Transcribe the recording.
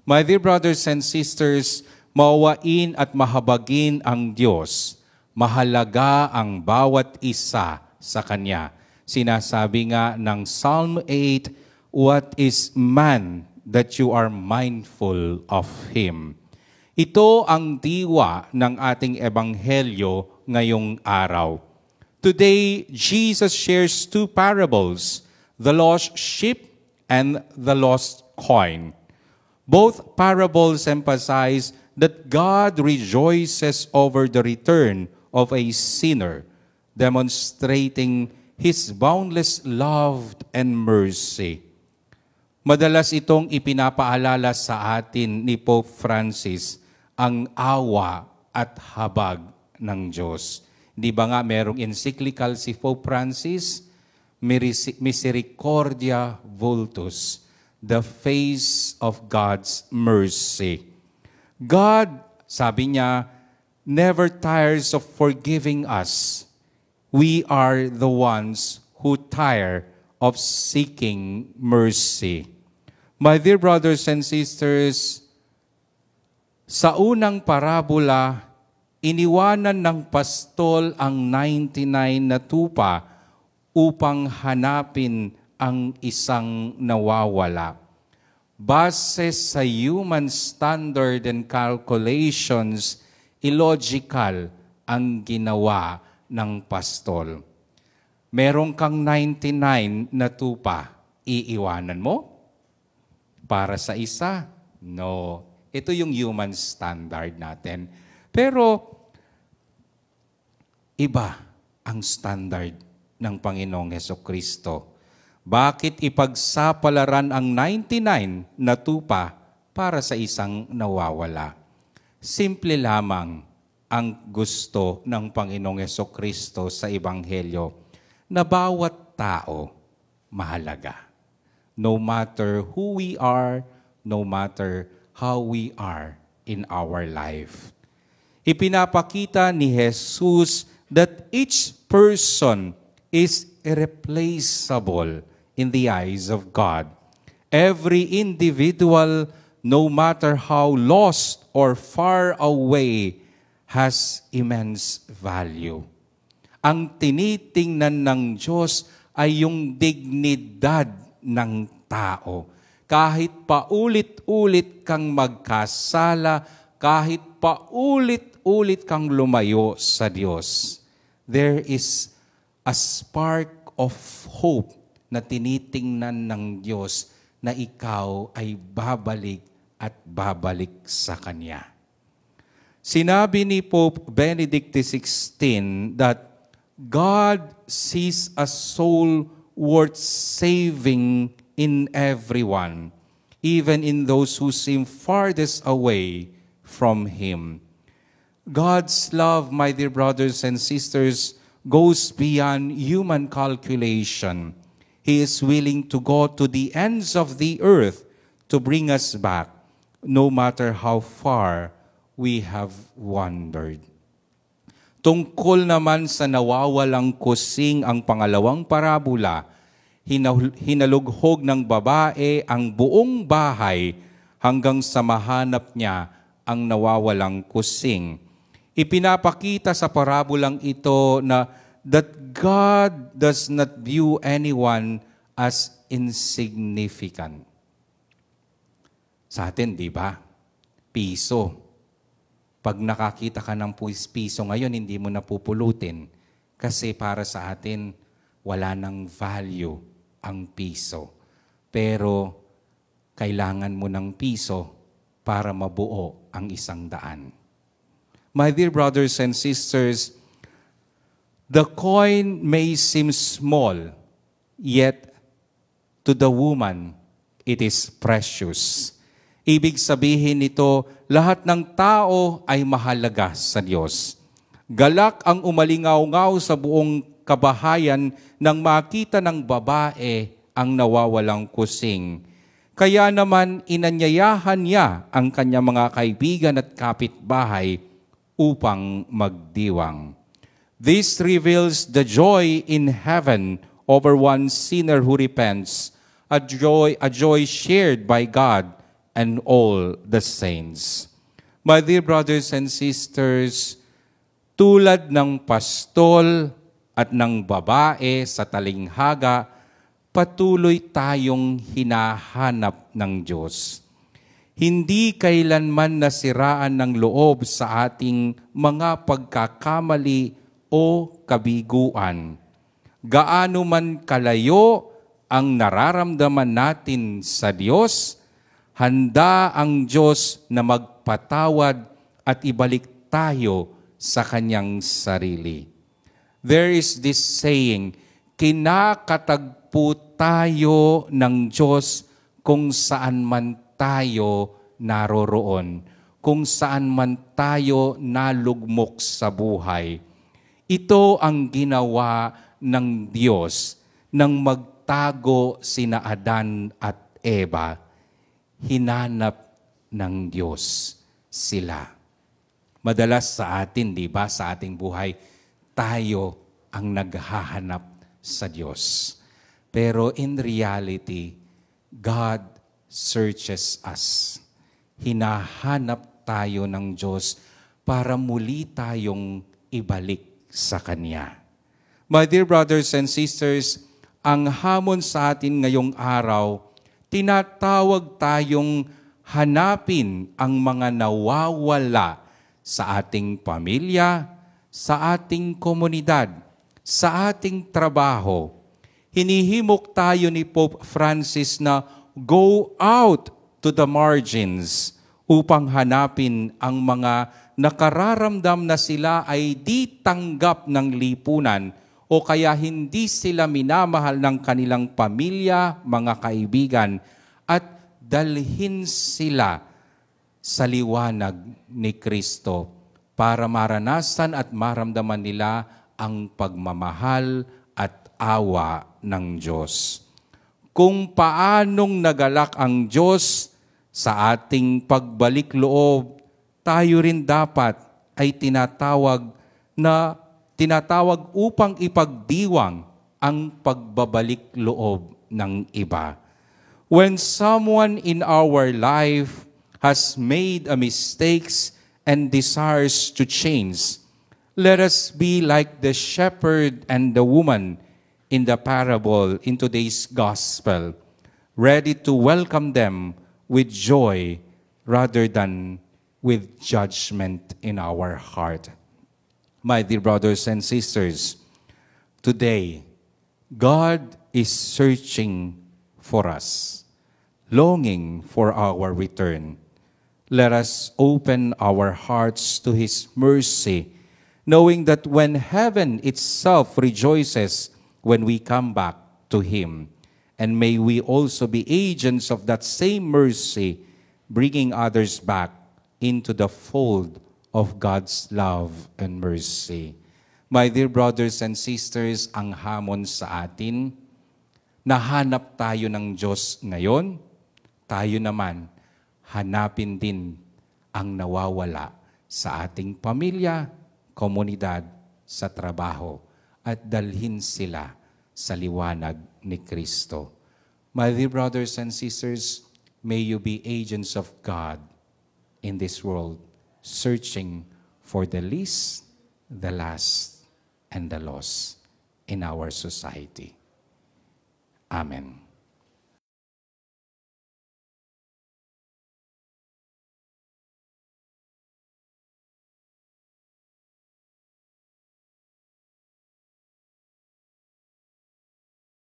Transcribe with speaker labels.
Speaker 1: My dear brothers and sisters, maawain at mahabagin ang Diyos. Mahalaga ang bawat isa sa Kanya. Sinasabi nga ng Psalm 8, "What is man that you are mindful of him?" Ito ang diwa ng ating ebanghelyo ngayong araw. Today, Jesus shares two parables, the lost sheep and the lost coin. Both parables emphasize that God rejoices over the return of a sinner, demonstrating His boundless love and mercy. Madalas itong ipinapaalala sa atin ni Pope Francis ang awa at habag ng Diyos. Di ba nga merong encyclical si Pope Francis, Misericordia Vultus, the face of God's mercy. God, sabi niya, never tires of forgiving us. We are the ones who tire of seeking mercy. My dear brothers and sisters, sa unang parabola, iniwanan ng pastol ang 99 na tupa upang hanapin ang isang nawawala. Base sa human standard and calculations, illogical ang ginawa ng pastol. Meron kang 99 na tupa, iiwanan mo? Para sa isa? No. Ito yung human standard natin. Pero, iba ang standard ng Panginoong Hesukristo. Bakit ipagsapalaran ang 99 na tupa para sa isang nawawala? Simple lamang ang gusto ng Panginoong Hesukristo sa Ebanghelyo na bawat tao mahalaga. No matter who we are, no matter how we are in our life. Ipinapakita ni Jesus that each person is irreplaceable in the eyes of God. Every individual, no matter how lost or far away, has immense value. Ang tinitingnan ng Diyos ay yung dignidad ng tao. Kahit paulit-ulit kang magkasala, kahit paulit-ulit kang lumayo sa Diyos, there is a spark of hope na tinitingnan ng Diyos na ikaw ay babalik at babalik sa Kanya. Sinabi ni Pope Benedict XVI that God sees a soul worth saving in everyone, even in those who seem farthest away from Him. God's love, my dear brothers and sisters, goes beyond human calculation. He is willing to go to the ends of the earth to bring us back, no matter how far we have wandered. Tungkol naman sa nawawalang kusing ang pangalawang parabola, hinalughog ng babae ang buong bahay hanggang sa mahanap niya ang nawawalang kusing. Ipinapakita sa parabolang ito na that God does not view anyone as insignificant. Sa atin, di ba? Piso. Pag nakakita ka ng piso ngayon, hindi mo napupulutin. Kasi para sa atin, wala nang value ang piso. Pero kailangan mo ng piso para mabuo ang 100. My dear brothers and sisters, the coin may seem small, yet to the woman, it is precious. Ibig sabihin nito, lahat ng tao ay mahalaga sa Diyos. Galak ang umalingaw-ngaw sa buong kabahayan nang makita ng babae ang nawawalang kusing. Kaya naman inanyayahan niya ang kanyang mga kaibigan at kapitbahay upang magdiwang. This reveals the joy in heaven over one sinner who repents, a joy shared by God and all the saints. My dear brothers and sisters, tulad ng pastol at ng babae sa talinghaga, patuloy tayong hinahanap ng Diyos. Hindi kailanman nasiraan ng loob sa ating mga pagkakamali o kabiguan. Gaano man kalayo ang nararamdaman natin sa Diyos, handa ang Diyos na magpatawad at ibalik tayo sa Kanyang sarili. There is this saying, kinakatagpo tayo ng Diyos kung saan man tayo naroroon, kung saan man tayo nalugmok sa buhay. Ito ang ginawa ng Diyos nang magtago sina Adan at Eva. Hinanap ng Diyos sila. Madalas sa atin, di ba, sa ating buhay, tayo ang naghahanap sa Diyos. Pero in reality, God searches us. Hinahanap tayo ng Diyos para muli tayong ibalik sa Kanya. My dear brothers and sisters, ang hamon sa atin ngayong araw, tinatawag tayong hanapin ang mga nawawala sa ating pamilya, sa ating komunidad, sa ating trabaho. Hinihimok tayo ni Pope Francis na go out to the margins upang hanapin ang mga nakararamdam na sila ay di tanggap ng lipunan o kaya hindi sila minamahal ng kanilang pamilya, mga kaibigan, at dalhin sila sa liwanag ni Kristo para maranasan at maramdaman nila ang pagmamahal at awa ng Diyos. Kung paanong nagalak ang Diyos sa ating pagbalik loob, tayo rin dapat ay tinatawag upang ipagdiwang ang pagbabalik loob ng iba. When someone in our life has made a mistakes and desires to change, let us be like the shepherd and the woman in the parable in today's gospel, ready to welcome them with joy rather than with judgment in our heart. My dear brothers and sisters, today, God is searching for us, longing for our return. Let us open our hearts to His mercy, knowing that when heaven itself rejoices when we come back to Him, and may we also be agents of that same mercy, bringing others back into the fold of God's love and mercy. My dear brothers and sisters, ang hamon sa atin, nahanap tayo ng Diyos ngayon, tayo naman, hanapin din ang nawawala sa ating pamilya, komunidad, sa trabaho, at dalhin sila sa liwanag ni Kristo. My dear brothers and sisters, may you be agents of God in this world, searching for the least, the last, and the lost in our society. Amen.